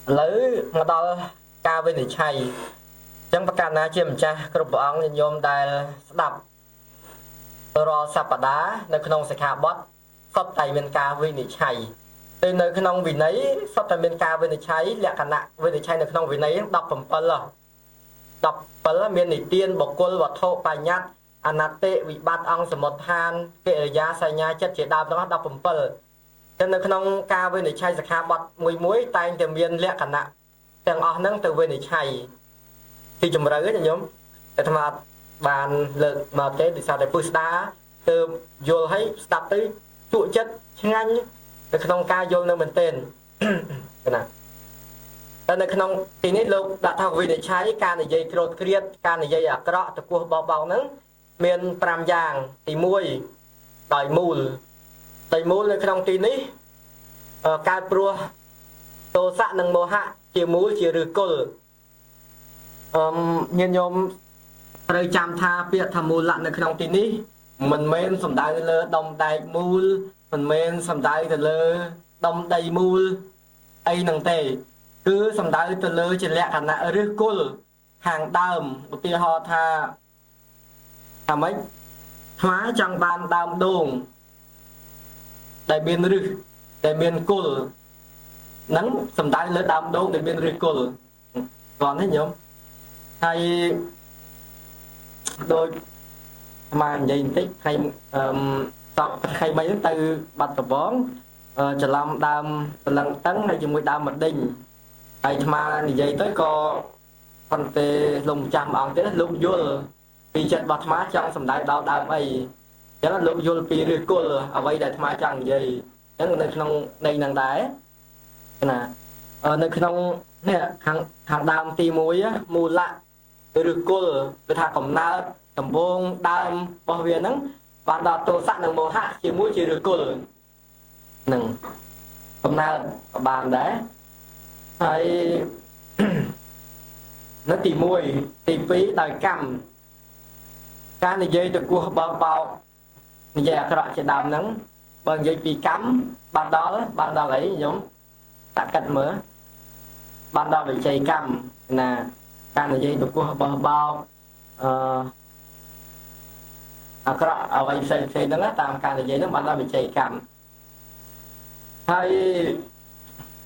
lấy mà đó ca bên để chay chẳngประกันណាជាម្ចាស់គ្រប់ព្រះអង្គញោមដែលស្ដាប់រាល់សប្តាហ៍នៅក្នុងសិក្ខាបទសុទ្ធតែមានការវិនិច្ឆ័យទៅនៅក្នុងវិន័យសុទ្ធតែមានការវិនិច្ឆ័យលក្ខណៈវិនិច្ឆ័យនៅក្នុងវិន័យ17មាននិទានបុគ្គលវត្ថុបញ្ញត្តិអនតិវិបត្តិអង្គសមុទ្ឋានកិរិយាសញ្ញាចិត្តជាដើមទាំងអស់17តែនៅក្នុងការវិនិច្ឆ័យសិក្ខាបទមួយតែងតែមានលក្ខណៈទាំងអស់ហ្នឹងទៅវិនិច្ឆ័យទីជំរឿនញោមតែអាត្មាបានលើកមកទេដោយសារតែពុះស្ដាទៅយល់ឲ្យស្ដាប់ទៅជក់ចិត្តឆ្ងាញ់នៅក្នុងការយល់នៅមែនទែនណាតែនៅក្នុងទីនេះលោកដាក់ថាវិនិច្ឆ័យការនិយាយក្រោតគ្រៀតការនិយាយអាក្រក់តគោះបោកបោកហ្នឹងមាន5យ៉ាងទី1ដោយមូលនៅក្នុងទីនេះកើតព្រោះទោសៈនិងមោហៈជាមូលជាឫសគល់ញាតិញោមត្រូវចាំថាពាក្យថាមូលៈនៅក្នុងទីនេះមិនមែនសំដៅលើដុំដែកមូលមិនមែនសំដៅទៅលើដុំដីមូលអីហ្នឹងទេគឺសំដៅទៅលើជាលក្ខណៈឫសគល់ខាងដើមឧទាហរណ៍ថាម៉េចថ្មចង់បានដើមដូងដែលមានឫសដែលមានគល់ហ្នឹងសំដៅលើដើមដូងដែលមានឫសគល់ก่อนទេញោមហើយដូចមកនិយាយបន្តិចថ្ងៃតបថ្ងៃមិញទៅបាត់ដំបងច្រឡំដើមព្រលឹងតឹងហើយជាមួយដើមម្ដេញហើយអាត្មានិយាយទៅក៏ប៉ុន្តែលោកម្ចាស់មួយអង្គទៀតលោកយល់ពីចិត្តរបស់អាត្មាចង់សម្ដៅដល់ដើមអីអញ្ចឹងលោកយល់ពីឫសគល់អ្វីដែលអាត្មាចង់និយាយអញ្ចឹងនៅក្នុងន័យហ្នឹងដែរណានៅក្នុងនេះខាងដើមទី1មូលៈឬគល់គឺថាកំណើតដំបូងដើមរបស់វាហ្នឹងបានដល់ទោសៈនិងមោហៈជាមួយជាឬគល់ហ្នឹងកំណើតក៏បានដែរហើយនៅទី1ទី2ដោយកម្មការនិយាយទៅគោះបោកនិយាយអាក្រក់ជាដើមហ្នឹងបើនិយាយពីកម្មបានដល់អីញោមតាក់កាត់មើលបានដល់វិជ័យកម្មណាការនិយាយទៅគោះបោកអាក្រក់អ្វីផ្សេងហ្នឹងតាមការនិយាយហ្នឹងបានដល់វិជ័យកម្មហើយ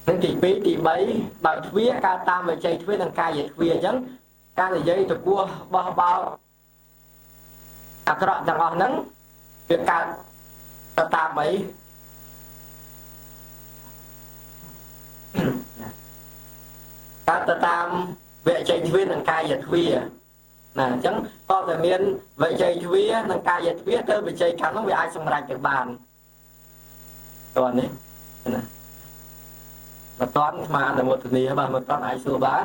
នឹងទី2ទី3បើទ្វាការតាមវិជ័យទ្វានិងកាយទ្វាអញ្ចឹងការនិយាយទៅគោះបោកអាក្រក់ទាំងអស់ហ្នឹងវាកើតទៅតាមអីកើតទៅតាមវិជ័យទ្វានិងកាយទ្វាណាអញ្ចឹងតើតែមានវិជ័យទ្វានិងកាយទ្វាទៅវិជ័យកម្មហ្នឹងវាអាចសម្រេចទៅបានតើនេះណាបើតន់ស្មានអនុមោទនីបើមិនតន់អាចសួរបាន